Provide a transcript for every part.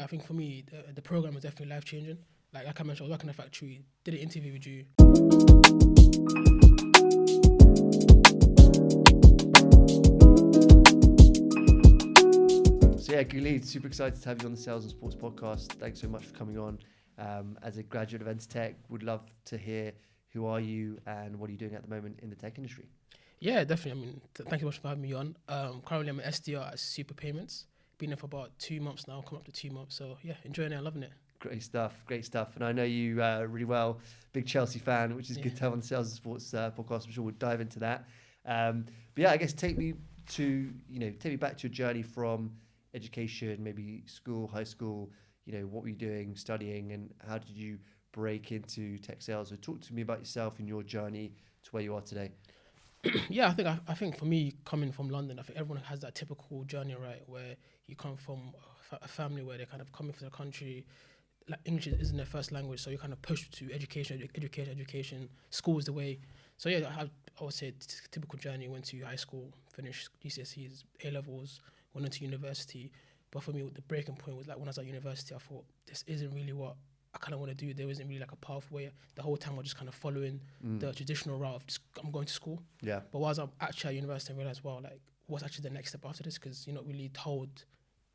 I think for me, the program was definitely life changing. Like I mentioned, I was working in a factory, did an interview with you. So yeah, Guleed, super excited to have you on the Sales and Sports podcast. Thanks so much for coming on. As a graduate of Entr, would love to hear who are you and what are you doing at the moment in the tech industry? Yeah, definitely. I mean, thank you so much for having me on. Currently, I'm an SDR at Super Payments. Been there for about 2 months now, come up to 2 months. So yeah, enjoying it, loving it. Great stuff. And I know you really well. Big Chelsea fan, which is good to have on the Sales and Sports podcast. I'm sure we'll dive into that. But yeah, I guess take me back to your journey from education, maybe school, high school. What were you doing, studying, and how did you break into tech sales? So talk to me about yourself and your journey to where you are today. Yeah, I think for me, coming from London, I think everyone has that typical journey, right, where you come from a family where they're kind of coming from the country. Like English isn't their first language, so you kind of push to education. School is the way. So yeah, I would say typical journey. Went to high school, finished GCSEs, A levels, went into university. But for me, the breaking point was like when I was at university, I thought this isn't really what I kind of want to do. There isn't really like a pathway. The whole time I was just kind of following the traditional route of just I'm going to school. Yeah. But whilst I'm actually at university, I realized, well, like what's actually the next step after this? Because you're not really told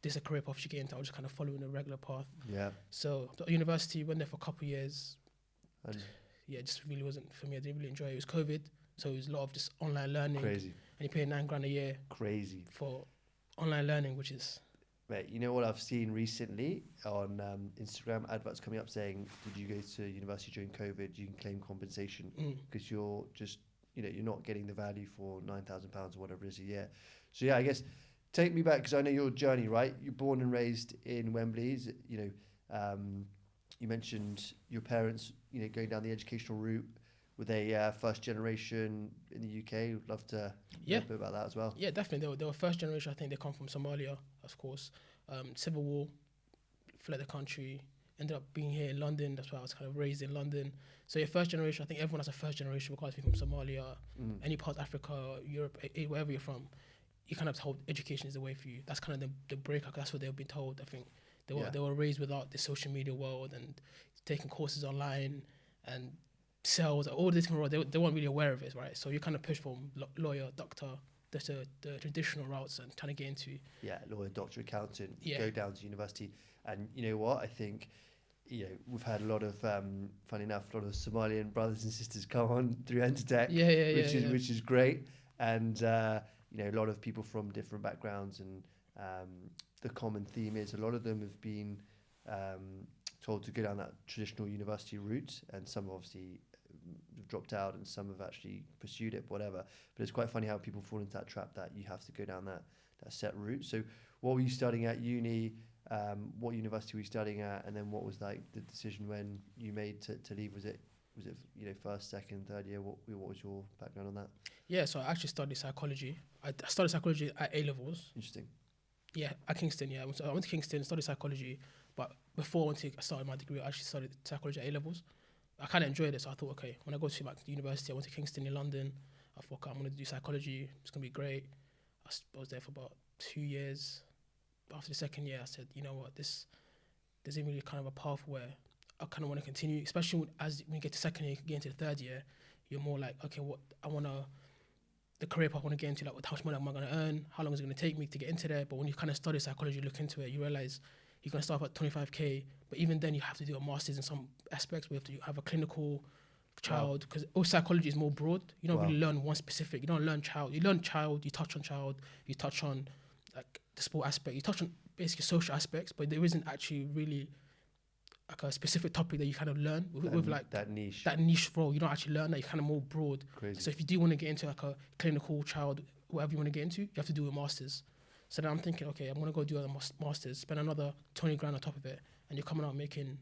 this is a career path you get into. I was just kind of following a regular path. Yeah. So at university, went there for a couple of years. And yeah, it just really wasn't for me. I didn't really enjoy it. It was COVID, so it was a lot of just online learning. Crazy. And you pay $9,000 a year. Crazy. For online learning, which is... Mate, you know what I've seen recently on Instagram adverts coming up saying, did you go to university during COVID? You can claim compensation because you're just, you're not getting the value for £9,000 or whatever it is a year. So yeah, I guess take me back because I know your journey, right? You're born and raised in Wembley. You mentioned your parents, going down the educational route. Were they first generation in the UK? Would love to hear a bit about that as well. Yeah, definitely. They were first generation. I think they come from Somalia, of course. Civil War, fled the country, ended up being here in London. That's why I was kind of raised in London. So yeah, first generation. I think everyone has a first generation, regardless if you're from Somalia, any part of Africa, Europe, wherever you're from. You kind of told education is the way for you. That's kind of the breakup. That's what they've been told. I think they were raised without the social media world and taking courses online and sales, all these different roles, they weren't really aware of it, right? So you kind of push from lawyer, doctor, the traditional routes and trying to get into... Yeah, lawyer, doctor, accountant, go down to university. And you know what? I think, we've had a lot of, funny enough, a lot of Somalian brothers and sisters come on through Entr, which is great. And, a lot of people from different backgrounds. And the common theme is a lot of them have been told to go down that traditional university route. And some obviously dropped out and some have actually pursued it, whatever. But it's quite funny how people fall into that trap that you have to go down that set route. So what were you studying at uni? What university were you studying at? And then what was like the decision when you made to leave? Was it first, second, third year? What was your background on that? Yeah, so I actually studied psychology. I studied psychology at A levels. Interesting. Yeah, at Kingston, yeah. I went to Kingston, studied psychology, but before I started my degree, I actually studied psychology at A levels. I kind of enjoyed it, so I thought, okay, when I go to university, I went to Kingston in London. I thought, okay, I'm going to do psychology. It's going to be great. I was there for about 2 years. After the second year, I said, you know what, there's really kind of a path where I kind of want to continue, especially when you get to second year, you get into the third year, you're more like, okay, the career path I want to get into, like, how much money am I going to earn? How long is it going to take me to get into there? But when you kind of study psychology, look into it, you realize you're going to start off at 25K, but even then you have to do a master's in some aspects. We have to have a clinical child, because all psychology is more broad. You don't really learn one specific. You don't learn child. You learn child, you touch on like the sport aspect, you touch on basically social aspects, but there isn't actually really like a specific topic that you kind of learn with like that niche role. You don't actually learn that. You're kind of more broad. Crazy. So if you do want to get into like a clinical child, whatever you want to get into, you have to do a master's. So then I'm thinking, okay, I'm going to go do a master's, spend another 20 grand on top of it, and you're coming out making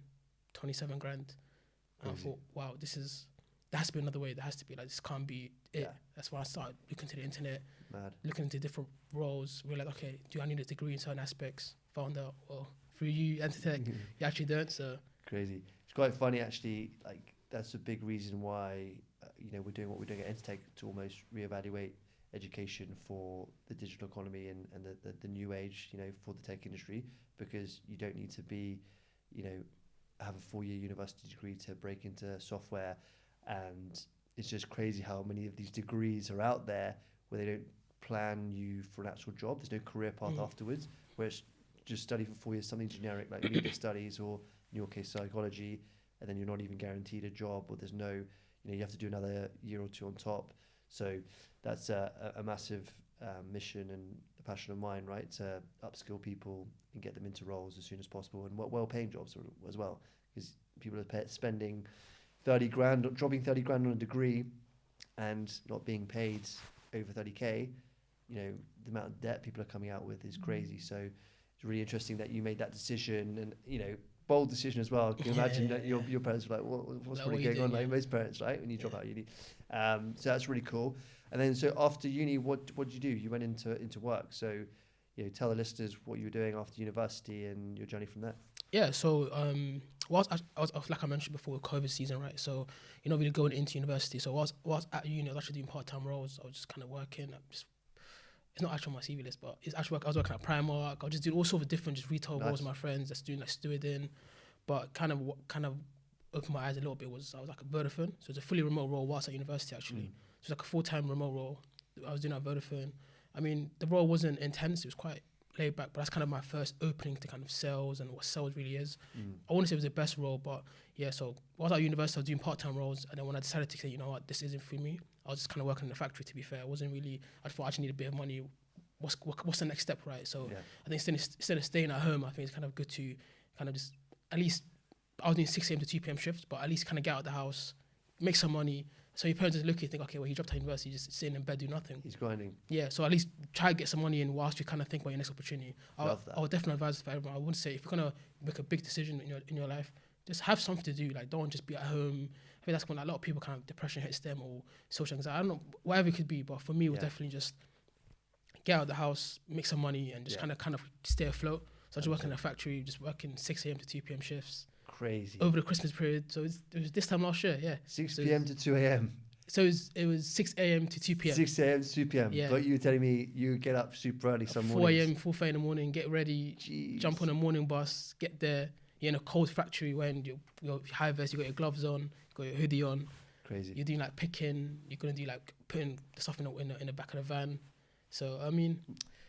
27 grand. And I thought, wow, there has to be another way. There has to be, like, this can't be it. Yeah. That's why I started looking to the internet, looking into different roles, realized, okay, do I need a degree in certain aspects? Found out, well, through you, Entr, you actually don't, so. Crazy. It's quite funny, actually, like, that's a big reason why, we're doing what we're doing at Entr to almost reevaluate education for the digital economy and the new age, for the tech industry, because you don't need to be, have a 4-year university degree to break into software. And it's just crazy how many of these degrees are out there where they don't plan you for an actual job. There's no career path afterwards, where it's just study for 4 years, something generic like media studies, or in your case psychology, and then you're not even guaranteed a job, or there's no, you have to do another year or two on top. So that's a massive mission and a passion of mine, right? To upskill people and get them into roles as soon as possible, and well-paying jobs as well, because people are spending 30 grand, dropping 30 grand on a degree and not being paid over 30k. The amount of debt people are coming out with is crazy. So it's really interesting that you made that decision, and bold decision as well. Can you imagine that your parents were like, what's really going on? Like most parents, right? When you drop out of uni. So that's really cool. And then, so after uni, what did you do? You went into work. So, tell the listeners what you were doing after university and your journey from there. Yeah. So, I was like I mentioned before, COVID season, right? So, really going into university. So, whilst at uni, I was actually doing part-time roles. I was just kind of working. It's not actually on my CV list, but it's actually I was working at Primark. I was just doing all sorts of different just retail roles with my friends, just doing like stewarding. But kind of opened my eyes a little bit was I was like a Vodafone. So it's a fully remote role whilst at university actually. So it's like a full-time remote role. I was doing at Vodafone. I mean, the role wasn't intense. It was quite laid back, but that's kind of my first opening to kind of sales and what sales really is. I wouldn't say it was the best role, but yeah, so while I was at university, I was doing part-time roles, and then when I decided to say, you know what, this isn't for me, I was just kind of working in the factory, to be fair. I thought I just need a bit of money. What's the next step, right? So I think instead of staying at home, I think it's kind of good to kind of just, at least, I was doing 6 a.m. to 2 p.m. shifts, but at least kind of get out of the house, make some money. So your parents just look at you and think, okay, well, he dropped out of university, just sitting in bed, do nothing. He's grinding. Yeah, so at least try to get some money in whilst you kind of think about your next opportunity. I would definitely advise for everyone. I wouldn't say if you're going to make a big decision in your life, just have something to do. Like, don't just be at home. I think that's when a lot of people kind of depression hits them, or social anxiety. I don't know, whatever it could be, but for me, it was definitely just get out of the house, make some money, and just kind of stay afloat. So I just work in a factory, just working 6 a.m. to 2 p.m. shifts. Crazy. Over the Christmas period. So it was this time last year, yeah. 6 p.m. to 2 a.m. So it was 6 a.m. to 2 p.m. 6 a.m. to 2 p.m. Yeah. But you were telling me you get up super early some 4 mornings. 4 a.m., in the morning, get ready, jump on a morning bus, get there. You're in a cold factory wearing your high vest, you got your gloves on, you got your hoodie on. Crazy. You're doing like picking, you're going to do like putting the stuff in the back of the van. So, I mean...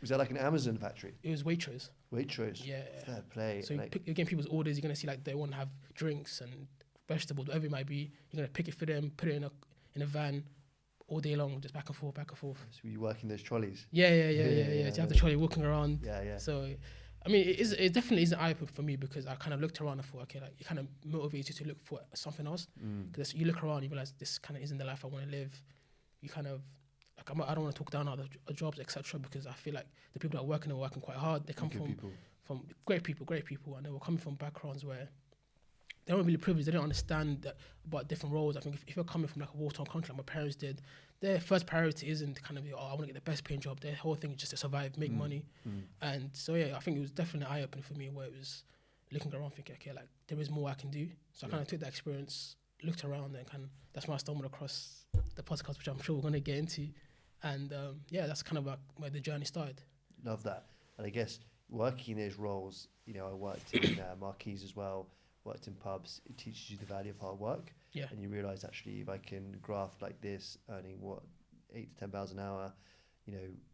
Was that like an Amazon factory? It was Waitrose. Waitrose? Yeah. Fair play. So you're getting people's orders, you're going to see like they want to have drinks and vegetables, whatever it might be. You're going to pick it for them, put it in a van all day long, just back and forth. So you work in those trolleys? Yeah. So you have the trolley walking around. Yeah. So, I mean, it definitely is an eye-opener for me, because I kind of looked around and thought, okay, like it kind of motivates you to look for something else. Because you look around, you realize this kind of isn't the life I want to live. You kind of, like, I don't want to talk down other jobs, etc., because I feel like the people that are working quite hard. They come from great people, and they were coming from backgrounds where they weren't really privileged. They don't understand about different roles. I think if you're coming from like a war-torn country, like my parents did, their first priority isn't kind of, I want to get the best paying job. Their whole thing is just to survive, make money. And so, yeah, I think it was definitely an eye-opener for me, where it was looking around thinking, okay, like there is more I can do. So I kind of took that experience, looked around, and that's when I stumbled across the podcast, which I'm sure we're going to get into. And that's kind of like where the journey started. Love that. And I guess working in those roles, I worked in marquees as well, worked in pubs. It teaches you the value of hard work. Yeah. And you realise, actually, if I can graft like this, earning £8 to £10 an hour,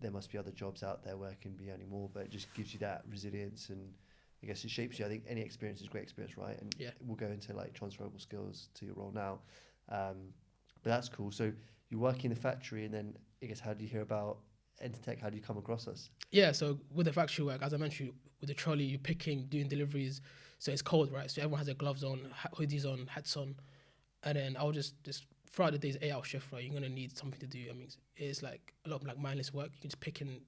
there must be other jobs out there where I can be earning more. But it just gives you that resilience, and I guess it shapes you. I think any experience is great experience, right? And we'll go into like transferable skills to your role now. But that's cool. So you work in the factory, and then I guess, how do you hear about Entr? How do you come across us? Yeah, so with the factory work, as I mentioned, with the trolley, you're picking, doing deliveries. So it's cold, right? So everyone has their gloves on, hoodies on, hats on. And then I'll just throughout the day's 8-hour shift, right? You're going to need something to do. I mean, it's like a lot of like mindless work. You can just pick and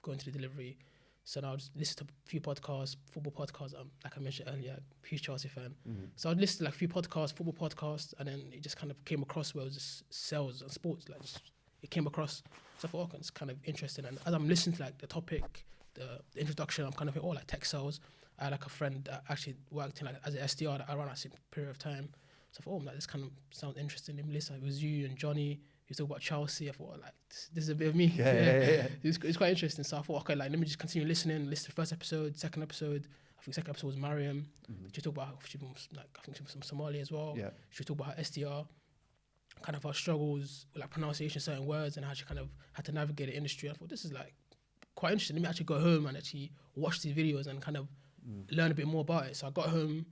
go into the delivery. So now I'll just listen to a few podcasts, football podcasts. Like I mentioned earlier, huge Chelsea fan. So I'd listen to like a few podcasts, football podcasts, and then it just kind of came across where it was just sales and sports. Like it came across. So I thought, okay, it's kind of interesting. And as I'm listening to like the topic, the introduction, I'm kind of like tech sales. I had like a friend that actually worked in like as an SDR around that same period of time. So I thought, like, this kind of sounds interesting. Melissa, it was you and Johnny, He was talking about Chelsea. I thought, like, this is a bit of me. Yeah. It's quite interesting. So I thought, okay, like, let me just continue listening. Listen to the first episode, second episode. I think second episode was Mariam. She talked about she was like, I think she was from Somalia as well. Yeah. She talked about her SDR, kind of her struggles with like pronunciation of certain words and how she kind of had to navigate the industry. I thought this is like quite interesting. Let me actually go home and actually watch these videos and kind of learn a bit more about it. So I got home,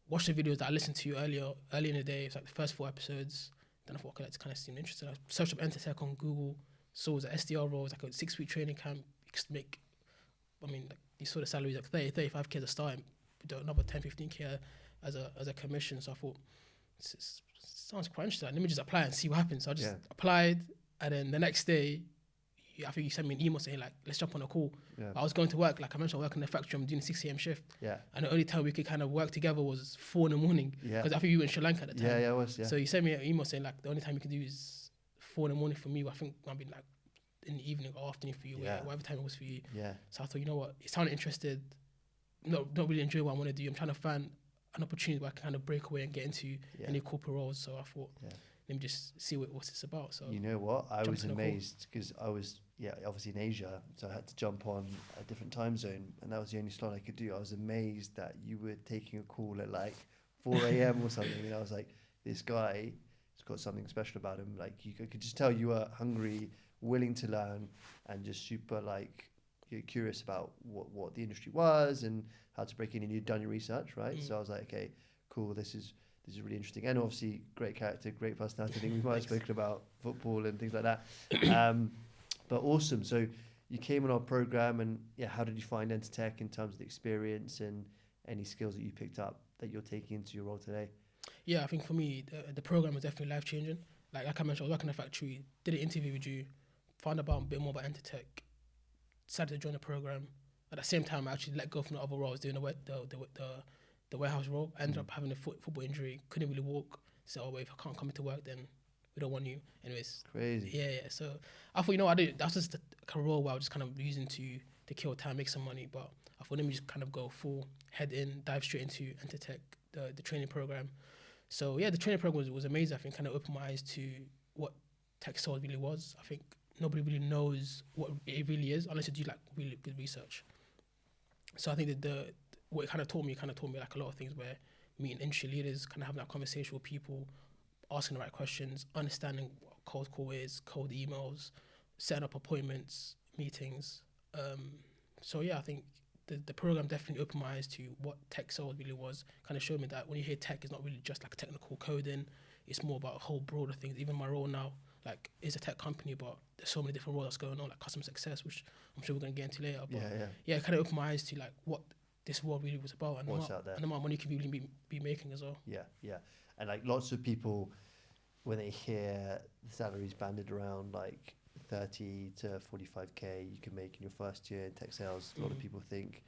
watched the videos that I listened to early in the day. It's like the first 4 episodes. Then I thought, okay, that kind of seemed interesting. I searched up Entr on Google, saw it was an SDR role, it was like a 6-week training camp. You could make, I mean, like, you saw the salaries like 35K at the start, another 10, 15K as a commission. So I thought, it sounds quite interesting. Let me just apply and see what happens. So I just applied, and then the next day, I think you sent me an email saying like, let's jump on a call. Yeah. I was going to work, like I mentioned, I work in the factory, I'm doing a 6 a.m. shift. Yeah. And the only time we could kind of work together was 4 in. Yeah. Because I think you were in Sri Lanka at the time. Yeah, I was, yeah. So you sent me an email saying like, the only time you could do is 4 in for me. I think I'll be like in the evening or afternoon for you, whatever time it was for you. Yeah. So I thought, you know what, it sounded interested. No, don't really enjoy what I want to do. I'm trying to find an opportunity where I can kind of break away and get into any corporate roles. So I thought, let me just see what it's about. So you know what, I was amazed because I was obviously in Asia, so I had to jump on a different time zone, and that was the only slot I could do. I was amazed that you were taking a call at like 4 a.m. or something, and I was like, this guy has got something special about him. Like you could just tell you were hungry, willing to learn, and just super like you're curious about what the industry was and how to break in, and you'd done your research, right? So I was like, okay, cool, this is really interesting, and obviously great character, great personality. I think we might have spoken about football and things like that. But awesome. So you came on our program, and how did you find Entr in terms of the experience and any skills that you picked up that you're taking into your role today? Yeah, I think for me, the program was definitely life changing. Like I mentioned, I was working in a factory, did an interview with you, found out a bit more about Entr, decided to join the program. At the same time, I actually let go from the other role. I was doing the warehouse role. I ended up having a football injury, couldn't really walk. So, if I can't come into work, then we don't want you. Anyways. Crazy. Yeah. So I thought, I did. That's just a role where I was just kind of using to kill time, make some money. But I thought, let me just kind of go full head in, dive straight into Entr, the training program. So the training program was amazing. I think kind of opened my eyes to what tech sales really was. I think nobody really knows what it really is unless you do like really good research. So I think that what it kind of taught me like a lot of things, where meeting industry leaders, kind of having that conversation with people, asking the right questions, understanding what cold call is, cold emails, setting up appointments, meetings. I think the program definitely opened my eyes to what tech sales really was. Kind of showed me that when you hear tech, it's not really just like technical coding. It's more about a whole broader things. Even my role now, like, is a tech company, but there's so many different roles that's going on, like customer success, which I'm sure we're going to get into later. But it kind of opened my eyes to like what this world really was about, and what's out there, and the amount of money you can really be making as well. Yeah. And like lots of people, when they hear the salaries banded around like 30 to 45K you can make in your first year in tech sales, a lot of people think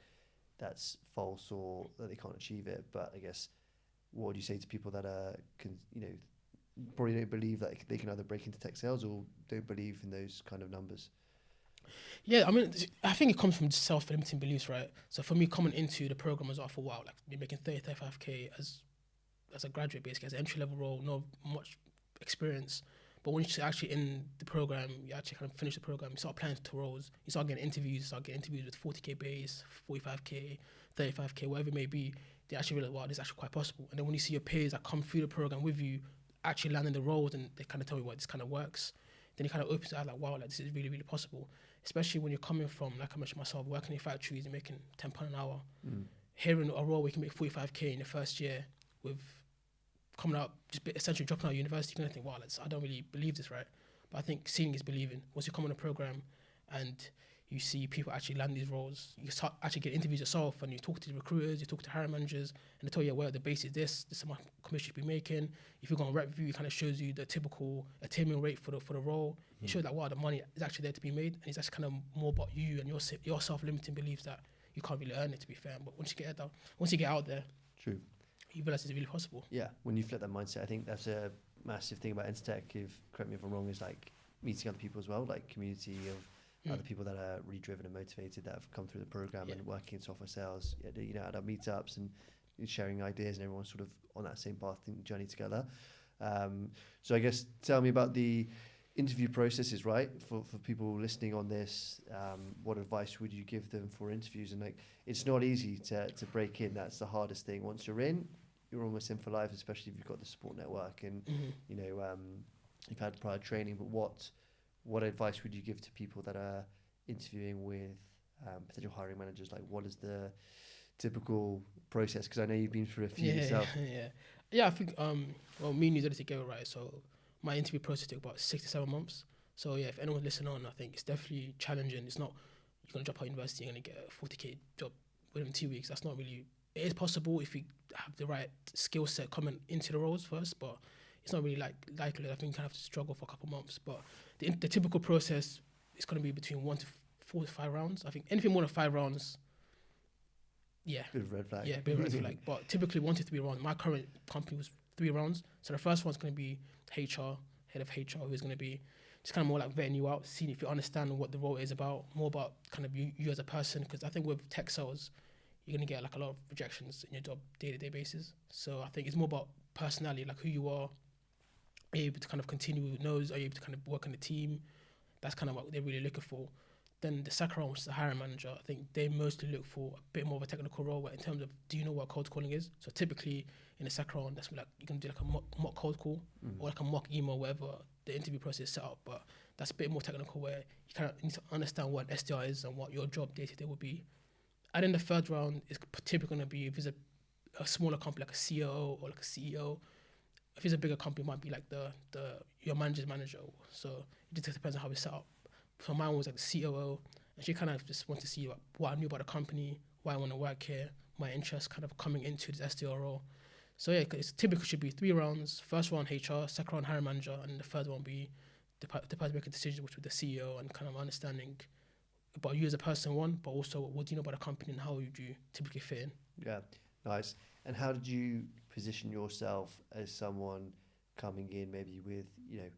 that's false or that they can't achieve it. But I guess, what would you say to people that probably don't believe that they can either break into tech sales or don't believe in those kind of numbers? Yeah, I mean, I think it comes from self-limiting beliefs, right? So for me, coming into the program as well, for wow, like you're making 30, 35K as a graduate, basically, as an entry-level role, no much experience. But when you're actually in the program, you actually kind of finish the program, you start applying to roles, you start getting interviews, with 40K base, 45K, 35K, whatever it may be. They actually realize, wow, this is actually quite possible. And then when you see your peers that come through the program with you, actually landing the roles, and they kind of tell you what this kind of works, then it kind of opens your eyes like, wow, like this is really, really possible. Especially when you're coming from, like I mentioned myself, working in factories and making £10 an hour. Hearing a role where you can make 45K in the first year with coming out, just essentially dropping out of university, you're going to think, wow, I don't really believe this, right? But I think seeing is believing. Once you come on a program and you see people actually land these roles, you start actually get interviews yourself, and you talk to the recruiters, you talk to hiring managers, and they tell you, well, the base is this is how much commission you should be making. If you go on rep review, it kind of shows you the typical attainment rate for the role. It shows that, wow, the money is actually there to be made, and it's actually kind of more about you and your self-limiting beliefs that you can't really earn it, to be fair. But once you get out there, true, you realize it's really possible. Yeah, when you flip that mindset, I think that's a massive thing about Entr. Correct me if I'm wrong, is like meeting other people as well, like community of other people that are really driven and motivated, that have come through the program and working in software sales, at our meetups and sharing ideas, and everyone's sort of on that same path and journey together. So I guess tell me about the interview processes, right? For people listening on this, what advice would you give them for interviews? And like, it's not easy to break in. That's the hardest thing. Once you're in, you're almost in for life, especially if you've got the support network and you know you've had prior training. But what advice would you give to people that are interviewing with potential hiring managers? Like, what is the typical process? Because I know you've been through a few yourself. I think well, me and you did it together, right? So my interview process took about 6 to 7 months. So yeah, if anyone's listening on, I think it's definitely challenging. It's not you're gonna drop out of university, you're gonna get a 40k job within 2 weeks. That's not really. It is possible if you have the right skill set coming into the roles first, but it's not really likely. I think you kind of have to struggle for a couple of months. But the typical process is gonna be between 1 to 4 to 5 rounds. I think anything more than 5 rounds. Yeah. Bit of red flag. Yeah, bit of red flag. But typically 1 to 3 rounds. My current company was 3 rounds. So the first one's going to be HR, head of HR, who's going to be just kind of more like vetting you out, seeing if you understand what the role is about, more about kind of you as a person. Because I think with tech sales, you're going to get like a lot of rejections in your job day-to-day basis. So I think it's more about personality, like who you are you able to kind of continue with nose, are you able to kind of work in a team? That's kind of what they're really looking for. Then the second round, which is the hiring manager, I think they mostly look for a bit more of a technical role, in terms of, do you know what cold calling is? So typically in the second round, that's like you can do like a mock cold call or like a mock email, whatever the interview process is set up. But that's a bit more technical, where you kind of need to understand what SDR is and what your job day to day will be. And then the third round is typically going to be, if it's a smaller company like a COO or like a CEO. If it's a bigger company, it might be like your manager's manager. So it just depends on how it's set up. So mine was like the COO, and she kind of just wanted to see what I knew about the company, why I want to work here, my interest kind of coming into this SDR role. So yeah, it's typically should be 3 rounds. First round HR, second round hiring manager, and the third one be the person making decisions, which would be the CEO, and kind of understanding about you as a person, one, but also what do you know about the company and how would you typically fit in. Yeah, nice. And how did you position yourself as someone coming in maybe with, you know,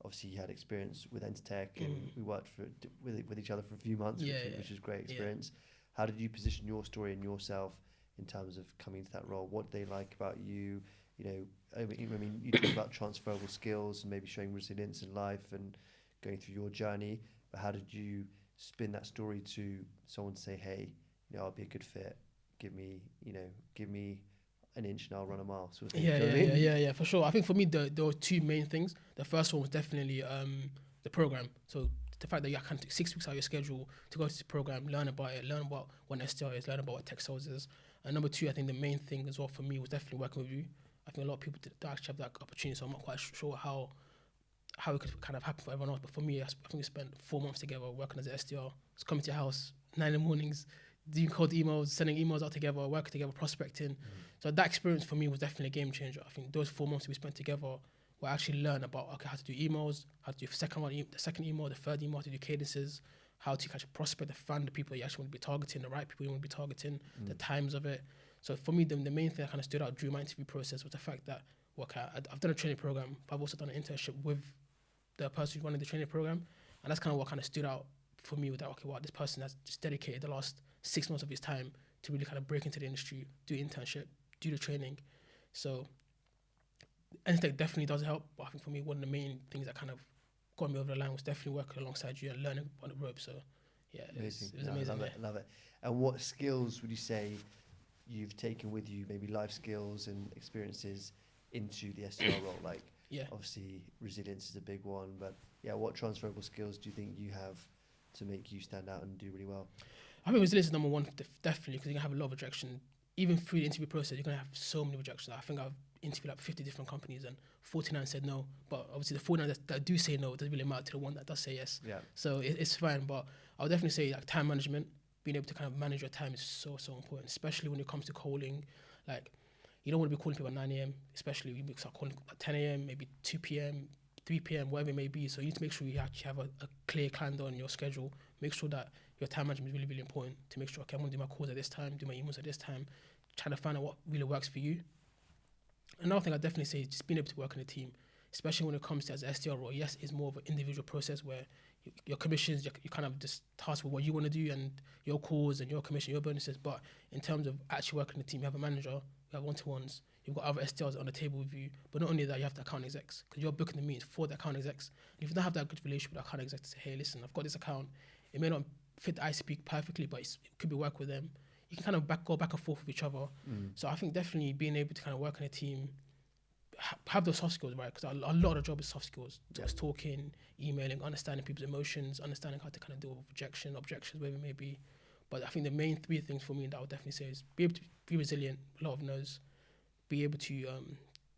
obviously you had experience with Entr and we worked with each other for a few months, which is great experience. Yeah. How did you position your story and yourself in terms of coming into that role? What did they like about you? You know, I mean, you talk about transferable skills and maybe showing resilience in life and going through your journey, but how did you spin that story to someone to say, hey, you know, I'll be a good fit. Give me an inch and I'll run a mile. Sort of thing. Yeah, for sure. I think for me, there were 2 main things. The first one was definitely the program. So the fact that you can take 6 weeks out of your schedule to go to the program, learn about it, learn about what an SDR is, learn about what tech sales is. And number 2, I think the main thing as well for me was definitely working with you. I think a lot of people don't actually have that opportunity, so I'm not quite sure how it could kind of happen for everyone else. But for me, I think we spent 4 months together working as an SDR. It's coming to your house 9 in the mornings, doing cold emails, sending emails out together, working together, prospecting. So that experience for me was definitely a game changer. I think those 4 months we spent together, we actually learned about how to do emails, how to do the second email, the third email, how to do cadences, how to catch a prospect, to find the people you actually want to be targeting, the right people you want to be targeting, the times of it. So for me, the main thing that kind of stood out during my interview process was the fact that I've done a training program, but I've also done an internship with the person who's running the training program. And that's kind of what kind of stood out for me with that, okay, wow, this person has just dedicated the last 6 months of his time to really kind of break into the industry, do internship, do the training. So Entr definitely does help, but I think for me, one of the main things that kind of got me over the line was definitely working alongside you and learning on the ropes. So yeah, it was amazing. I love it. And what skills would you say you've taken with you, maybe life skills and experiences into the SDR role? Like, obviously resilience is a big one, but yeah, what transferable skills do you think you have to make you stand out and do really well? I think resilience is number one, definitely, because you're going to have a lot of rejection. Even through the interview process, you're going to have so many rejections. I think I've interviewed like 50 different companies and 49 said no. But obviously the 49 that do say no, it doesn't really matter to the one that does say yes. Yeah. So it's fine. But I would definitely say like time management, being able to kind of manage your time is so important, especially when it comes to calling. Like, you don't want to be calling people at 9 a.m., especially when you start calling at 10 a.m., maybe 2 p.m., 3 p.m., whatever it may be. So you need to make sure you actually have a clear calendar on your schedule. Make sure that your time management is really, really important to make sure, okay, I'm going to do my calls at this time, do my emails at this time, trying to find out what really works for you. Another thing I definitely say is just being able to work in a team, especially when it comes to as an SDR role. Yes, it's more of an individual process where your commissions, you kind of just tasked with what you want to do and your calls and your commission, your bonuses. But in terms of actually working in a team, you have a manager, you we have one-to-ones. You've got other SDRs on the table with you, but not only that, you have the account execs because you're booking the meetings for the account execs. And if you don't have that good relationship with the account execs to say, hey, listen, I've got this account. It may not fit the ICP perfectly, but it could be work with them. You can kind of go back and forth with each other. So I think definitely being able to kind of work in a team, have those soft skills, right? Because a lot of the job is soft skills. Just talking, emailing, understanding people's emotions, understanding how to kind of deal with objections, whatever it may be. But I think the main 3 things for me that I would definitely say is be able to be resilient, a lot of no's, be able to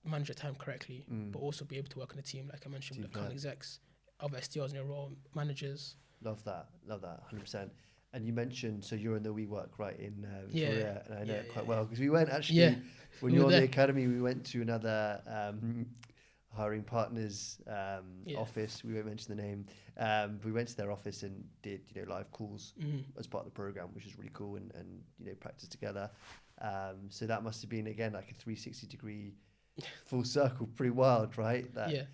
manage your time correctly, but also be able to work in a team, like I mentioned, with account execs, other SDRs in your role, managers. Love that, 100%. And you mentioned, so you're in the WeWork, right, in Victoria, and I know it quite well, because we went actually, when you were on the academy, we went to another hiring partners office. We won't mention the name. We went to their office and did, live calls as part of the program, which is really cool, and practice together. So that must have been, again, like a 360-degree full circle, pretty wild, right? That,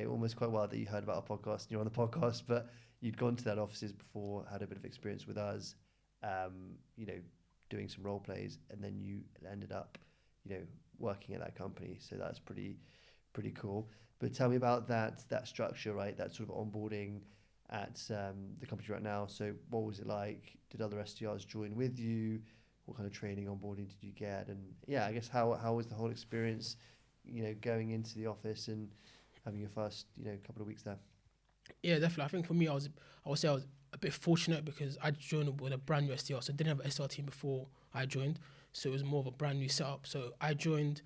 almost quite wild that you heard about our podcast and you're on the podcast, but you'd gone to that offices before, had a bit of experience with us, doing some role plays, and then you ended up, working at that company. So that's pretty cool. But tell me about that structure, right? That sort of onboarding at the company you're at now. So what was it like? Did other SDRs join with you? What kind of training, onboarding did you get? And I guess how was the whole experience, going into the office and having your first, couple of weeks there? Yeah, definitely. I think for me, I would say I was a bit fortunate because I joined with a brand new SDR. So I didn't have an SDR team before I joined. So it was more of a brand new setup. So I joined,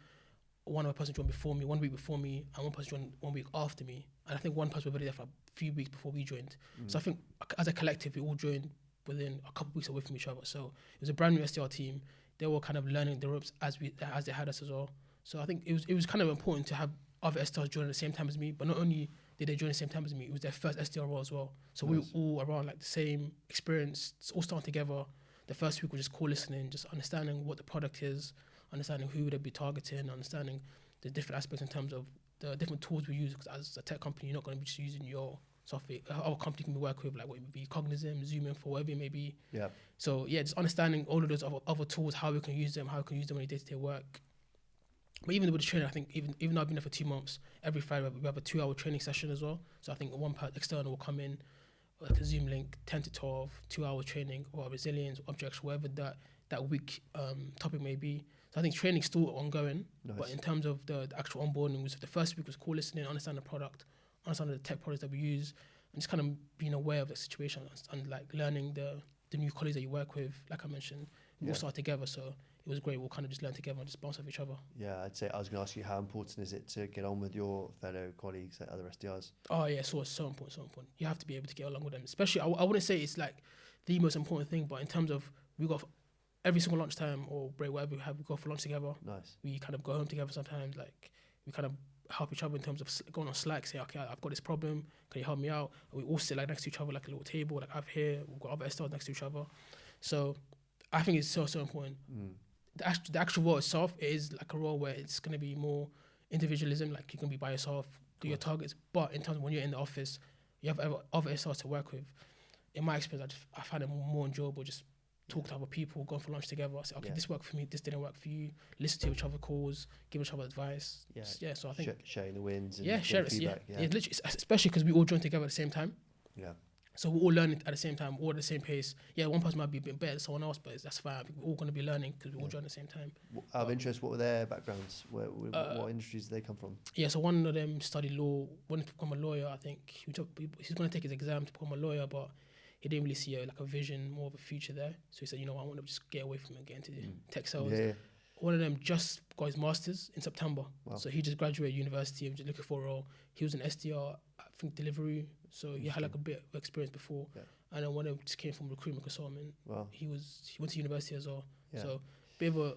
one other person joined before me, 1 week before me, and one person joined 1 week after me. And I think one person was already there for a few weeks before we joined. So I think as a collective, we all joined within a couple of weeks away from each other. So it was a brand new SDR team. They were kind of learning the ropes as they had us as well. So I think it was kind of important to have other SDRs join at the same time as me, but not only did they join at the same time as me, it was their first SDR role as well. So we were all around like the same experience, all starting together. The first week was just call listening, just understanding what the product is, understanding who they'd be targeting, understanding the different aspects in terms of the different tools we use. Because as a tech company, you're not going to be just using your software. Our company can be work with, like what it would be Cognizant, Zoom Info, whatever it may be. Yeah. So just understanding all of those other tools, how we can use them, how we can use them in day-to-day work. But even with the training, I think even though I've been there for 2 months, every Friday we have a 2-hour training session as well. So I think one external will come in, like a Zoom link, 10 to 12, 2-hour training, or resilience, objects, whatever that week topic may be. So I think training's still ongoing. Nice. But in terms of the actual onboarding, the first week was call listening, understand the product, understand the tech products that we use, and just kind of being aware of the situation and like learning the new colleagues that you work with. Like I mentioned, we all start together, so it was great. We'll kind of just learn together and just bounce off each other. Yeah, I'd say I was going to ask you, how important is it to get on with your fellow colleagues at other SDRs? Oh yeah, so it's so important. You have to be able to get along with them. Especially, I wouldn't say it's like the most important thing, but in terms of we got every single lunchtime or break, whatever we have, we go for lunch together. Nice. We kind of go home together sometimes. Like we kind of help each other in terms of going on Slack, say, okay, I've got this problem, can you help me out? And we all sit like next to each other, like a little table, like I've here, we've got other SDRs next to each other. So I think it's so important. The actual role itself is like a role where it's going to be more individualism, like you can be by yourself, do your targets. But in terms of when you're in the office, you have other SDRs to work with. In my experience, I find it more enjoyable just talk to other people, go for lunch together, say, okay, this worked for me, this didn't work for you, listen to each other calls, give each other advice. So I think sharing the wins and share it. feedback. Literally, especially because we all join together at the same time. Yeah. So we're all learning at the same time, all at the same pace. Yeah, one person might be a bit better than someone else, but that's fine. We're all going to be learning because we all join at the same time. Out of interest, what were their backgrounds? What industries did they come from? Yeah, so one of them studied law, wanted to become a lawyer. I think he's going to take his exam to become a lawyer, but he didn't really see a vision, more of a future there. So he said, I want to just get away from it and get into tech sales. Yeah. One of them just got his master's in September. Wow. So he just graduated university and was just looking for a role. He was an SDR, I think delivery. So he had like a bit of experience before. Yeah. And then one of them just came from recruitment consultant. Wow. He went to university as well. Yeah. So bit of a,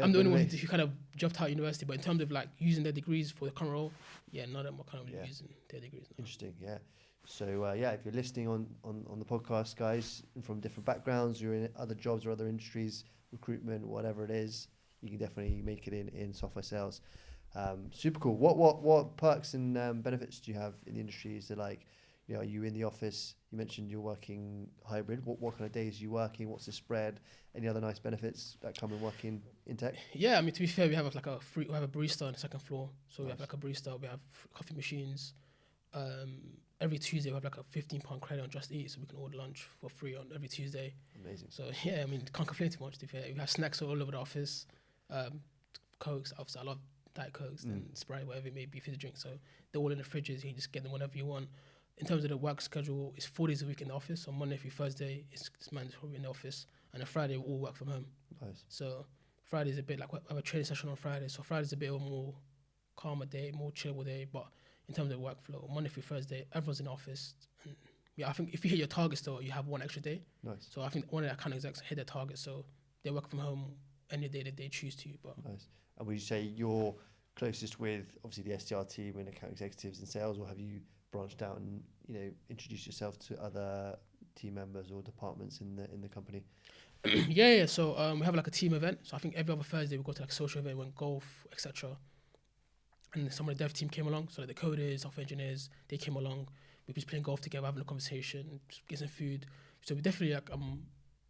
I'm the only one who kind of dropped out of university, but in terms of like using their degrees for the current role, none of them are kind of using their degrees now. Interesting, yeah. So if you're listening on the podcast, guys, from different backgrounds, you're in other jobs or other industries, recruitment, whatever it is, you can definitely make it in software sales. Super cool. What perks and benefits do you have in the industry? Is it like, are you in the office You mentioned you're working hybrid. What kind of days are you working? What's the spread? Any other nice benefits that come in working in tech? Yeah, I mean, to be fair, we have a barista on the second floor. So we have like a barista, we have coffee machines. Every Tuesday we have like a £15 credit on Just Eat, so we can order lunch for free on every Tuesday. Amazing. So yeah, I mean, can't complain too much, to be fair. We have snacks all over the office. Cokes, obviously I love Diet Cokes and Sprite, whatever it may be, fizzy drinks. So they're all in the fridges, you can just get them whenever you want. In terms of the work schedule, it's 4 days a week in the office. So Monday through Thursday, it's mandatory in the office. And on Friday, we all work from home. Nice. So Friday's a bit like, we have a training session on Friday. So Friday's a bit of a more calmer day, more chillable day. But in terms of workflow, Monday through Thursday, everyone's in the office. And yeah, I think if you hit your targets though, you have one extra day. Nice. So I think one of the account execs hit their target. So they work from home any day that they choose to. But nice. And would you say you're closest with obviously the SDR team and account executives and sales, or have you branched out and introduced yourself to other team members or departments in the company? Yeah. So we have like a team event. So I think every other Thursday we go to like a social event, went golf, etc. And some of the dev team came along. So like the coders, software engineers, they came along. We just playing golf together, having a conversation, just get some food. So we definitely like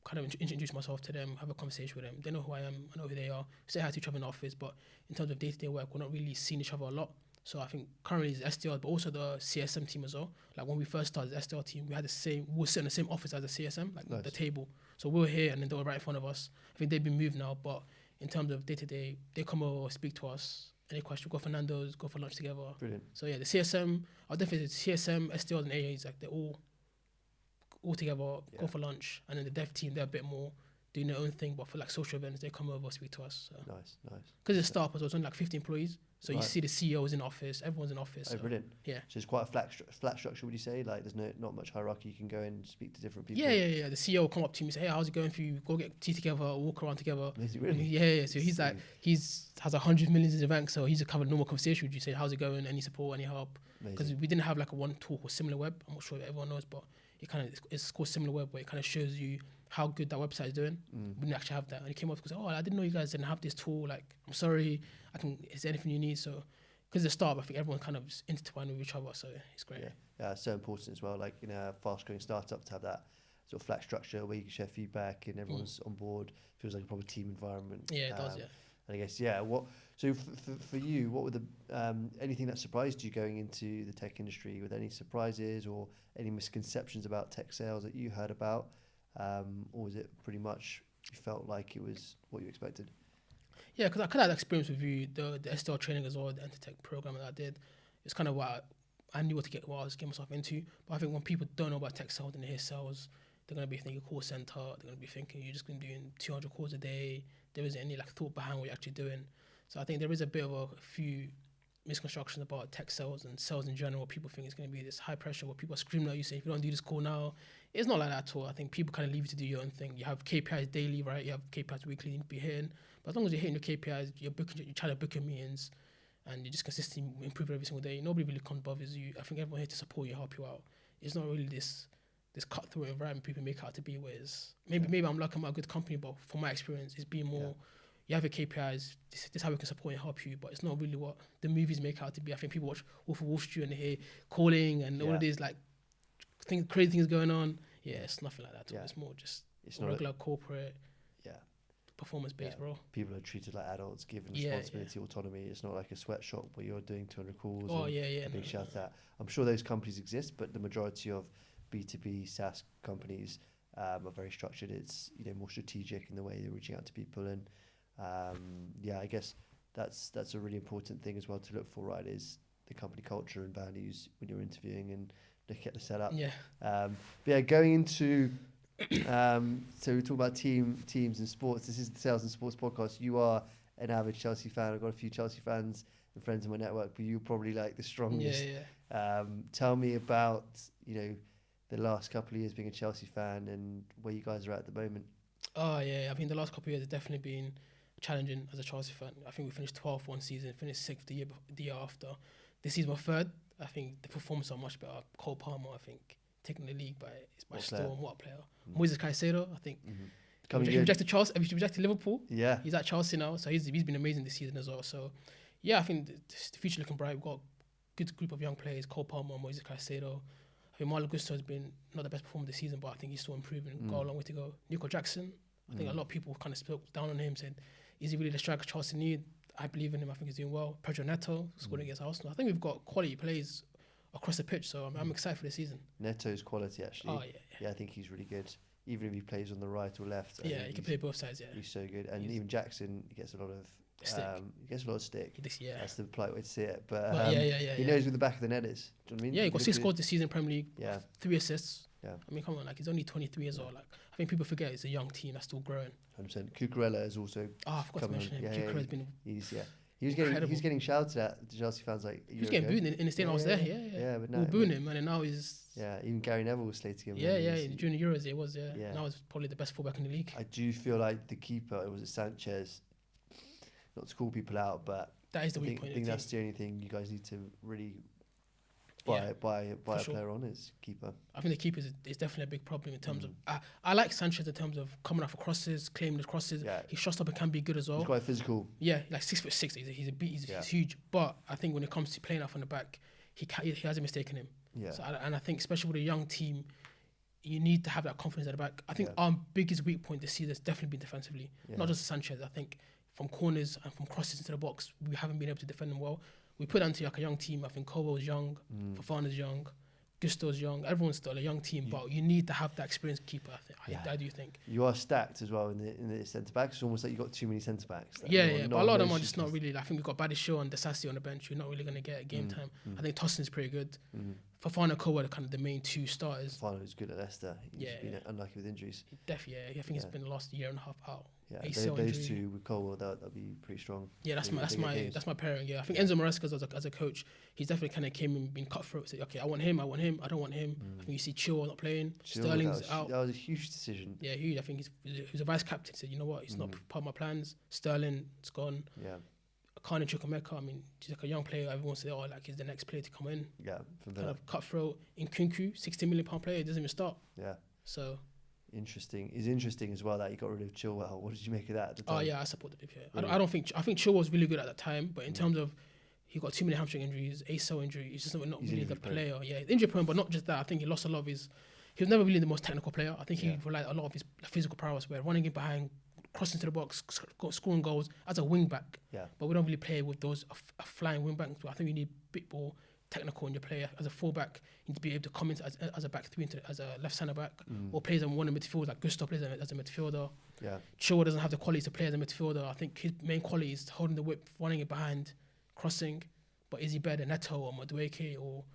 kind of introduce myself to them, have a conversation with them. They know who I am, I know who they are. We say hi to each other in the office, but in terms of day-to-day work, we're not really seeing each other a lot. So I think currently it's SDR, but also the CSM team as well. Like when we first started the SDR team, we were sitting in the same office as the CSM, like nice. The table. So we were here and then they were right in front of us. I think they've been moved now, but in terms of day-to-day, they come over, speak to us. Any question, go for Nando's, go for lunch together. Brilliant. So yeah, the CSM, I'll definitely say CSM, SDRs and AAs, like they're all together, go for lunch. And then the dev team, they're a bit more doing their own thing, but for like social events, they come over, speak to us. So. Nice. Because it's a startup, so it's only like 50 employees. So you see the CEOs in office, everyone's in office. Oh, so. Brilliant. Yeah. So it's quite a flat structure, would you say? Like there's not much hierarchy, you can go and speak to different people? Yeah. The CEO will come up to me and say, hey, how's it going for you? Go get tea together, walk around together. Amazing, really? Yeah. So he's like, has 100 million in the bank, so he's just have a normal conversation with you, say, how's it going? Any support, any help? Because we didn't have like a one tool or similar web. I'm not sure if everyone knows, but it's called similar web, where it kind of shows you how good that website is doing. We didn't actually have that. And he came up and said, I didn't know you guys didn't have this tool. Like, I'm sorry, is there anything you need? So, because the startup, I think everyone kind of is intertwined with each other, so it's great. Yeah, it's so important as well, like in a fast-growing startup, to have that sort of flat structure where you can share feedback and everyone's on board. Feels like a proper team environment. Yeah, it does, yeah. And I guess, so for you, what were the anything that surprised you going into the tech industry? With any surprises or any misconceptions about tech sales that you heard about? Or was it pretty much you felt like it was what you expected? Yeah, because I kind of had experience with you, the SDR training as well, the Entr program that I did. It's kind of what I knew what I was getting myself into. But I think when people don't know about tech sales and they hear sales, they're going to be thinking call center, they're going to be thinking you're just going to be doing 200 calls a day. There isn't any like thought behind what you're actually doing. So I think there is a bit of a few misconstructions about tech sales and sales in general. People think it's going to be this high pressure where people are screaming at you saying, if you don't do this call now, it's not like that at all. I think people kind of leave you to do your own thing. You have KPIs daily, right? You have KPIs weekly, you need to be hitting. But as long as you're hitting your KPIs, you're trying to book your meetings, and you're just consistently improving every single day. Nobody really bothers you. I think everyone here to support you, help you out. It's not really this cutthroat environment people make out to be. Whereas maybe I'm lucky I'm at a good company, but from my experience, it's been more. You have your KPIs. This is how we can support and help you, but it's not really what the movies make out to be. I think people watch Wolf of Wall Street and they hear calling and all of these like crazy things going on. Yeah, it's nothing like that. It's more just regular corporate. Performance based role. People are treated like adults, given responsibility, autonomy. It's not like a sweatshop where you're doing 200 calls. Being shouted at. I'm sure those companies exist, but the majority of B2B SaaS companies are very structured. It's more strategic in the way they're reaching out to people, and I guess that's a really important thing as well to look for, right? Is the company culture and values when you're interviewing and look at the setup. Going into so we talk about teams and sports. This is the Sales and Sports podcast. You are an avid Chelsea fan. I've got a few Chelsea fans and friends in my network, but you're probably like the strongest. Tell me about the last couple of years being a Chelsea fan and where you guys are at the moment. I mean, the last couple of years have definitely been challenging as a Chelsea fan. I think we finished 12th one season, finished 6th the year after. This season we're 3rd. I think the performance are much better. Cole Palmer, I think, taking the league by storm. What a player. Moises Caicedo, I think. He rejected Chelsea. He rejected Liverpool. Yeah. He's at Chelsea now, so he's been amazing this season as well. So, I think the future looking bright. We've got a good group of young players. Cole Palmer, Moises Caicedo. I mean, Malo Gusto has been not the best performer this season, but I think he's still improving. Got a long way to go. Nico Jackson, I think a lot of people kind of spoke down on him, said, is he really the striker Chelsea need? I believe in him. I think he's doing well. Pedro Neto scored against Arsenal. I think we've got quality plays across the pitch, so I'm excited for the season. Neto's quality, actually. Oh, yeah. Yeah, I think he's really good. Even if he plays on the right or left. Yeah, he can play both sides, yeah. He's so good. And even Jackson gets a lot of stick. Yeah. That's the polite way to see it. But he knows where the back of the net is. Do you know what I mean? Yeah, he got 6 goals this season in Premier League. Yeah. 3 assists. Yeah. I mean, come on, like he's only 23 years old. Like I think people forget it's a young team that's still growing. 100%. Cucurella is also. I forgot to mention him. Cucurella's been. He was getting shouted at the Chelsea fans like. He was getting booed in the stadium. I was there. Yeah. But we were booing him, and now he's. Yeah, even Gary Neville was slating him. During the Euros, it was. Yeah. Now he's probably the best fullback in the league. I do feel like the keeper, it was Sanchez. Not to call people out, but that is the weak point. I think that's the only thing you guys need to really buy a player on is keeper. I think the keeper is definitely a big problem in terms of. I like Sanchez in terms of coming off for crosses, claiming the crosses. Yeah. His shot stopper can be good as well. He's quite physical. Yeah, like 6'6". He's huge, but I think when it comes to playing off on the back, he has a mistake in him. Yeah. So I think especially with a young team, you need to have that confidence at the back. I think our biggest weak point this season has definitely been defensively, not just Sanchez. I think from corners and from crosses into the box, we haven't been able to defend them well. We put onto like a young team. I think Colwell's young, Fofana's young, Gusto's young. Everyone's still a young team, but you need to have that experienced keeper. I do think you are stacked as well in the centre backs. It's almost like you got too many centre backs. But a lot of them are just not really. I think we've got Badisho and Desassi on the bench. We're not really going to get game time. I think Tossin's pretty good. Fofana and Colwell are kind of the main 2 starters. Fofana's good at Leicester. He's been unlucky with injuries. Definitely, I think he's been the last year and a half out. Yeah, those 2 with Colwell, that'll be pretty strong. Yeah, that's my pairing. Yeah, I think Enzo Maresca as a coach, he's definitely kind of came and been cutthroat. Said, okay, I want him, I don't want him. I think you see Chilwell not playing, Sterling's out. That was a huge decision. Yeah, huge. I think he's a vice captain. Said, you know what, he's not part of my plans. Sterling's gone. Yeah. Kane Chukwuemeka, I mean, he's like a young player. Everyone says, oh, like he's the next player to come in. Yeah, kind of cutthroat. In Nkunku, £60 million player, he doesn't even start. Yeah. So. Interesting. It's interesting as well that he got rid of Chilwell. What did you make of that at the time? Oh yeah, I support the big. Really? I think Chilwell was really good at that time, but in terms of he got too many hamstring injuries, ACL injury. He's just not really the player. Yeah, injury prone, but not just that. I think he lost a lot of his. He was never really the most technical player. I think he relied a lot of his physical prowess, where running in behind, crossing to the box, scoring goals as a wing back. Yeah. But we don't really play with those flying wing backs. I think you need a bit more technical in your player. As a fullback, you need to be able to come in as a back 3 as a left centre back, or plays on one in midfield, like Gusto plays as a midfielder. Yeah. Chilwell doesn't have the quality to play as a midfielder. I think his main quality is holding the whip, running it behind, crossing. But is he better than Neto or Madueke or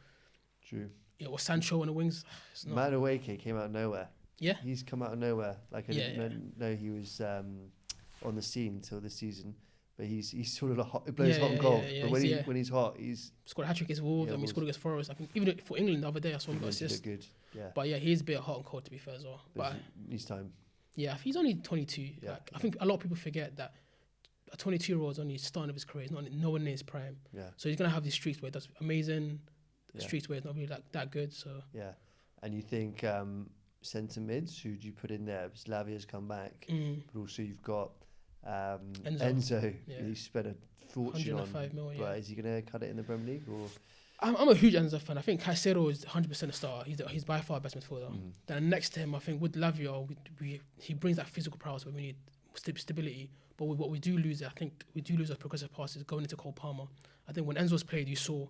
or Sancho on the wings? Madueke came out of nowhere. Yeah. He's come out of nowhere. Like I didn't know he was on the scene until this season. But he's sort of he plays hot and cold. But when he's hot, he's scored a hat trick against Wolves. I mean, he scored against Forest. I think even for England the other day, I saw him got assist. Good. Yeah. But he's a bit hot and cold to be fair as well. But needs time. Yeah, he's only 22. Yeah. I think a lot of people forget that a 22-year-old is only starting of his career. He's not nowhere near his prime. Yeah. So he's gonna have these streaks where he does amazing, streaks where he's not really that good. So yeah, and you think centre mids, who do you put in there? Because Lavia's come back, but also you've got Enzo. He spent a fortune on, but is he going to cut it in the Premier League? Or I'm a huge Enzo fan. I think Caicedo is 100% a star. He's by far best midfielder. Then next to him, I think with Lavia, he brings that physical prowess where we need stability. But what we do lose, I think we do lose our progressive passes going into Cole Palmer. I think when Enzo's played, you saw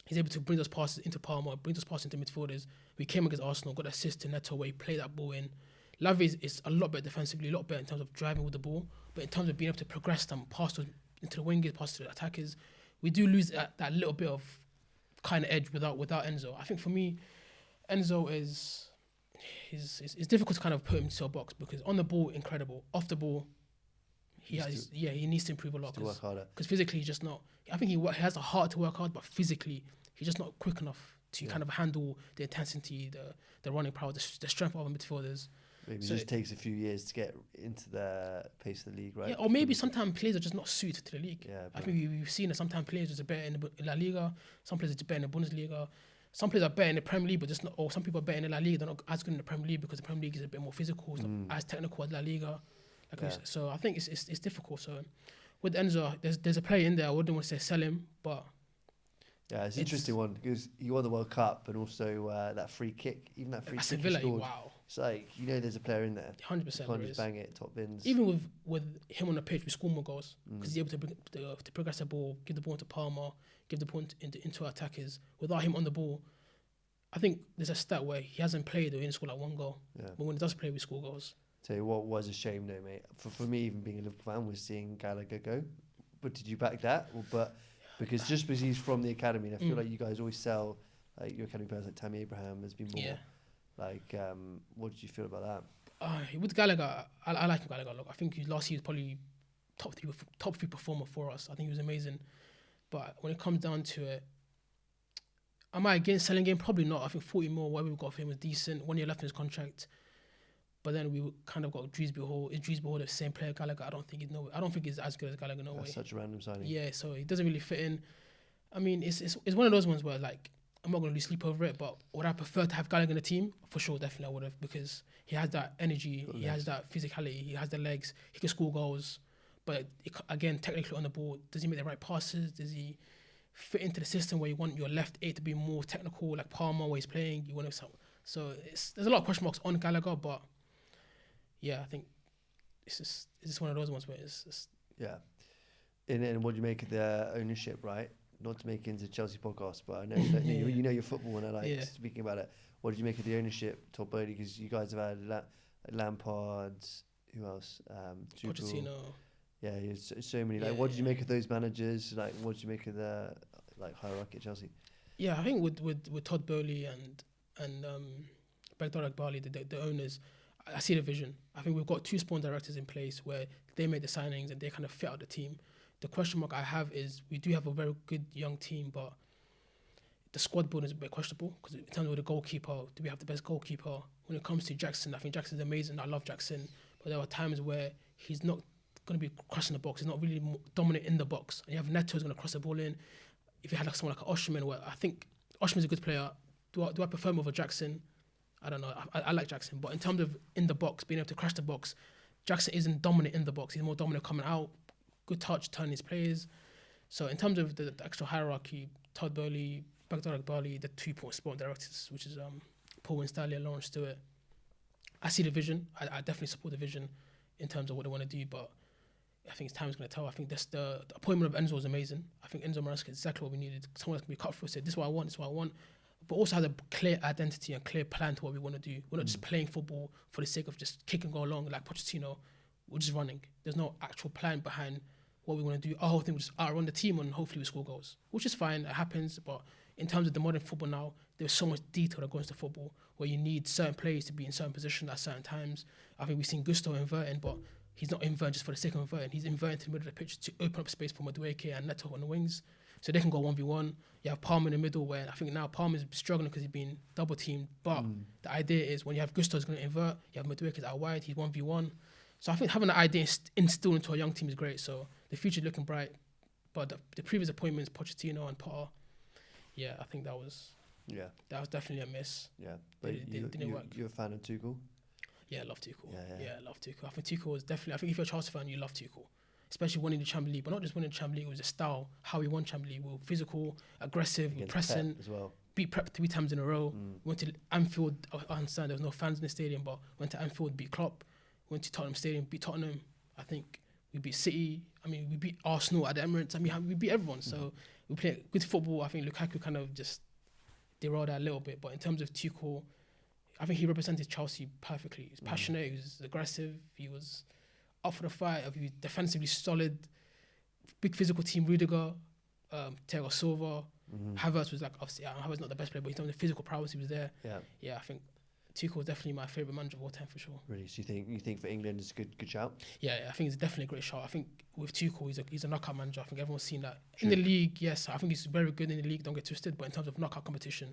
he's able to bring those passes into Palmer, bring those passes into midfielders. We came against Arsenal, got assist to Neto where he played that ball in. Lavia is a lot better defensively, a lot better in terms of driving with the ball, but in terms of being able to progress them, pass those into the wingers, pass to the attackers, we do lose that little bit of kind of edge without Enzo. I think for me, Enzo is difficult to kind of put him into a box because on the ball, incredible. Off the ball, he needs to improve a lot because physically he's just not. I think he has a heart to work hard, but physically he's just not quick enough to kind of handle the intensity, the running power, the strength of other midfielders. Maybe it just takes a few years to get into the pace of the league, right? Yeah, or maybe sometimes players are just not suited to the league. Yeah, I think we've seen that sometimes players are better in La Liga, some players are better in the Bundesliga, some players are better in the Premier League, but just not. Or some people are better in the La Liga, they're not as good in the Premier League because the Premier League is a bit more physical, it's not as technical as La Liga. So I think it's difficult. So with Enzo, there's a player in there. I wouldn't want to say sell him, but Yeah, it's an interesting one because he won the World Cup and also that free kick, even that free kick he scored. Wow. It's like, there's a player in there. 100%. You can't just bang it, top bins. Even with him on the pitch, we score more goals because he's able to progress the ball, give the ball to Palmer, give the ball into our attackers. Without him on the ball, I think there's a stat where he hasn't played or he didn't score like one goal. Yeah. But when he does play, we score goals. Tell you what was a shame though, mate. For me, even being a Liverpool fan, was seeing Gallagher go. But did you back that? Because he's from the academy, and I feel like you guys always sell like your academy players like Tammy Abraham has been more. Yeah. Like, what did you feel about that? With Gallagher, I like Gallagher. Look, I think last year was probably top three performer for us. I think he was amazing. But when it comes down to it, am I against selling him? Probably not. I think 40 mil, whatever we got for him was decent. 1 year left in his contract. But then we kind of got Dewsbury Hall. Is Dewsbury Hall the same player Gallagher? I don't think he's as good as Gallagher. No way. That's such a random signing. Yeah, so he doesn't really fit in. I mean, it's one of those ones where like I'm not going to lose sleep over it. But would I prefer to have Gallagher in the team? For sure, definitely I would have, because he has that energy, he has that physicality, he has the legs, he can score goals. But again, technically on the ball, does he make the right passes? Does he fit into the system where you want your left eight to be more technical, like Palmer, where he's playing? You want to, so there's a lot of question marks on Gallagher, but yeah, I think it's just one of those ones where it's yeah. And what do you make of the ownership, right? Not to make it into Chelsea podcast, but I know you know your football, and I like speaking about it. What did you make of the ownership, Todd Bowley? Because you guys have had Lampard, who else? Pochettino. Yeah, so many. Like, what did you make of those managers? Like, what did you make of the hierarchy at Chelsea? Yeah, I think with Todd Bowley and Baghdad Bali, the owners, I see the vision. I think we've got two spawn directors in place where they made the signings and they kind of fit out the team. The question mark I have is we do have a very good young team, but the squad building is a bit questionable because in terms of the goalkeeper, do we have the best goalkeeper? When it comes to Jackson, I think Jackson's amazing. I love Jackson, but there are times where he's not going to be crossing the box. He's not really dominant in the box. And you have Neto who's going to cross the ball in. If you had like someone like Oshman, where I think Oshman's a good player, do I prefer him over Jackson? I don't know. I like Jackson, but in terms of in the box, being able to crash the box, Jackson isn't dominant in the box. He's more dominant coming out, good touch, turning his players. So in terms of the actual hierarchy, Todd Bowley, Baghdad Bali, the 2-point sport directors, which is Paul Winstalia, Lawrence Stewart. I see the vision. I definitely support the vision in terms of what they want to do, but I think time's going to tell. I think the appointment of Enzo is amazing. I think Enzo Maresca is exactly what we needed. Someone that's going to be cut through, said, this is what I want, but also has a clear identity and clear plan to what we want to do. We're not just playing football for the sake of just kick and go along like Pochettino. We're just running. There's no actual plan behind what we want to do. Our whole thing was just outrun the team and hopefully we score goals, which is fine. It happens, but in terms of the modern football now, there's so much detail that goes into football where you need certain players to be in certain positions at certain times. I think we've seen Gusto inverting, but he's not inverting just for the sake of inverting. He's inverting to the middle of the pitch to open up space for Madueke and Neto on the wings, so they can go 1v1. You have Palmer in the middle, where I think now Palmer's struggling because he's been double teamed. But the idea is when you have Gusto who's going to invert, you have Madueke out wide, he's 1v1. So I think having that idea instilled into a young team is great. So the future's looking bright. But the previous appointments, Pochettino and Potter, yeah, I think that was definitely a miss. Yeah, but didn't work. You're a fan of Tuchel? Yeah, I love Tuchel. Yeah, I love Tuchel. I think Tuchel was definitely. I think if you're a Chelsea fan, you love Tuchel, especially winning the Champions League. But not just winning the Champions League, it was the style, how he won Champions League. We were physical, aggressive, we were pressing. As well. Beat Pep 3 times in a row. Went to Anfield. I understand there was no fans in the stadium, but went to Anfield, beat Klopp. Went to Tottenham Stadium, beat Tottenham. I think we beat City. I mean, we beat Arsenal at the Emirates. I mean, we beat everyone. So we played good football. I think Lukaku kind of just derailed that a little bit. But in terms of Tuchel, I think he represented Chelsea perfectly. He was passionate, he was aggressive, he was up for the fight, he was defensively solid, big physical team, Rudiger, Thiago Silva, Havertz was like, obviously, Havertz not the best player, but in terms of physical prowess, he was there. Yeah, I think Tuchel was definitely my favourite manager of all time for sure. Really? So you think for England it's a good shout? Yeah, I think it's definitely a great shout. I think with Tuchel, he's a knockout manager. I think everyone's seen that. True. In the league, yes, I think he's very good in the league, don't get twisted, but in terms of knockout competition,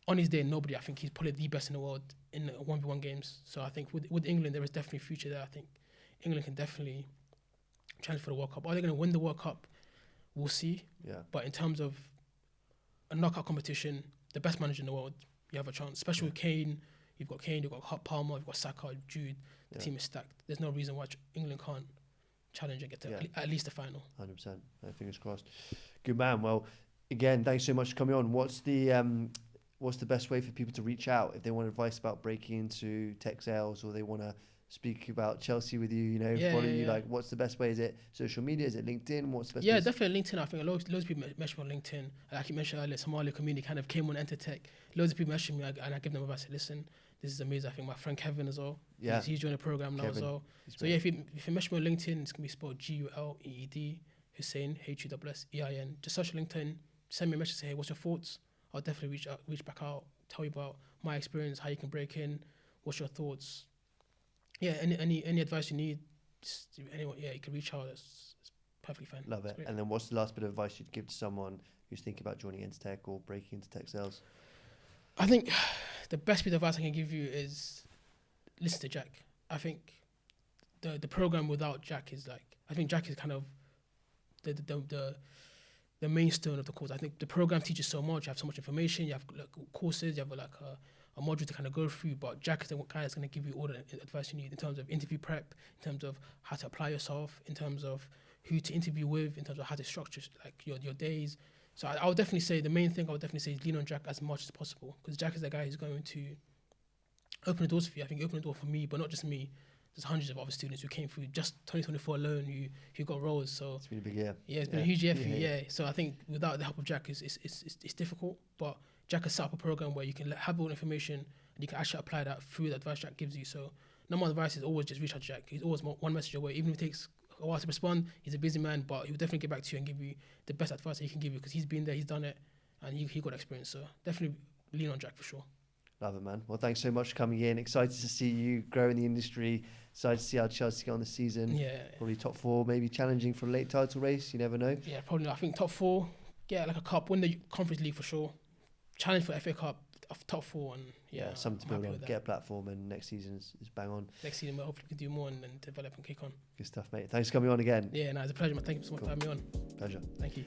on his day, nobody. I think he's probably the best in the world in 1v1 games. So I think with England, there is definitely a future there. I think England can definitely challenge for the World Cup. Are they going to win the World Cup? We'll see. Yeah. But in terms of a knockout competition, the best manager in the world, you have a chance. Especially with Kane. You've got Palmer, you've got Saka, Jude. The team is stacked. There's no reason why England can't challenge and get to at least the final. 100%. Fingers crossed. Good man. Well, again, thanks so much for coming on. What's the best way for people to reach out if they want advice about breaking into tech sales, or they want to speak about Chelsea with you, follow you? Like, what's the best way? Is it social media? Is it LinkedIn? What's the best place? Definitely LinkedIn. I think loads of people message me on LinkedIn. Like you mentioned earlier, Somali community kind of came on Entr Tech. Loads of people message me and I give them advice. Listen, this is amazing. I think my friend Kevin as well. Yeah. He's joined the program now as well. So if you message me on LinkedIn, it's going to be spelled Guleed, Hussein, Hussein. Just search LinkedIn, send me a message, say, hey, what's your thoughts? I'll definitely reach back out, tell you about my experience, how you can break in, what's your thoughts. Yeah, any advice you need, anyone, you can reach out. It's perfectly fine. Love it. And then what's the last bit of advice you'd give to someone who's thinking about joining Entr Tech or breaking into tech sales? I think the best bit of advice I can give you is listen to Jack. I think the program without Jack is I think Jack is kind of the main stone of the course. I think the program teaches so much. You have so much information. You have courses. You have a module to kind of go through. But Jack is the guy that's going to give you all the advice you need in terms of interview prep, in terms of how to apply yourself, in terms of who to interview with, in terms of how to structure your days. So I would definitely say the main thing I would definitely say is lean on Jack as much as possible, because Jack is the guy who's going to open the doors for you. I think he opened the door for me, but not just me. There's hundreds of other students who came through just 2024 alone who got roles. So it's been a big year. Yeah, it's been a huge year for you. Yeah. So I think without the help of Jack, it's difficult. But Jack has set up a program where you can have all the information and you can actually apply that through the advice Jack gives you. So number one advice is always just reach out to Jack. He's always one message away. Even if it takes a while to respond, he's a busy man, but he'll definitely get back to you and give you the best advice that he can give you, because he's been there, he's done it, and he got experience. So definitely lean on Jack for sure. Love it, man. Well, thanks so much for coming in. Excited to see you grow in the industry. Excited to see how Chelsea get on the season. Yeah. Probably top 4, maybe challenging for a late title race. You never know. Yeah, probably not. I think top 4, get a cup, win the Conference League for sure. Challenge for FA Cup, top 4, and something to build on. Get a platform, and next season is bang on. Next season, we'll hopefully do more and develop and kick on. Good stuff, mate. Thanks for coming on again. Yeah, it's a pleasure, man. Thank you so much for having me on. Pleasure. Thank you.